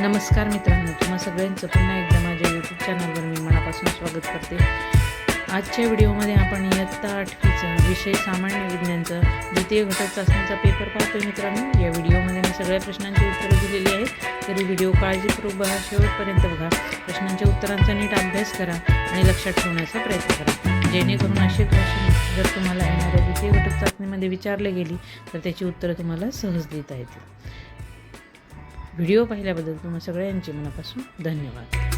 नमस्कार मित्रांनो, तुम्हा सगळ्यांचं पुन्हा एकदा माझ्या यूट्यूब चॅनलवर मी मनापासून स्वागत करते। आजच्या व्हिडिओमध्ये आपण इयत्ता 8वीचा विषय सामान्य विज्ञानचा द्वितीय घटक चाचणीचा पेपर पाहतोय मित्रांनो। या व्हिडिओमध्ये मी सगळ्या प्रश्नांची उत्तरे दिलेली आहेत, तरी व्हिडिओ काळजीपूर्वक बघा, शेवटपर्यंत बघा। प्रश्नांच्या उत्तरांचा नीट अभ्यास करा आणि लक्षात ठेवण्याचा प्रयत्न करा, जेणेकरून असे प्रश्न जर तुम्हाला येणाऱ्या द्वितीय घटक चाचणीमध्ये विचारले गेली तर त्याची उत्तरे तुम्हाला सहज देता येतील। व्हिडिओ पाहिल्याबद्दल तुम्हा सगळ्यांचे मनापासून धन्यवाद।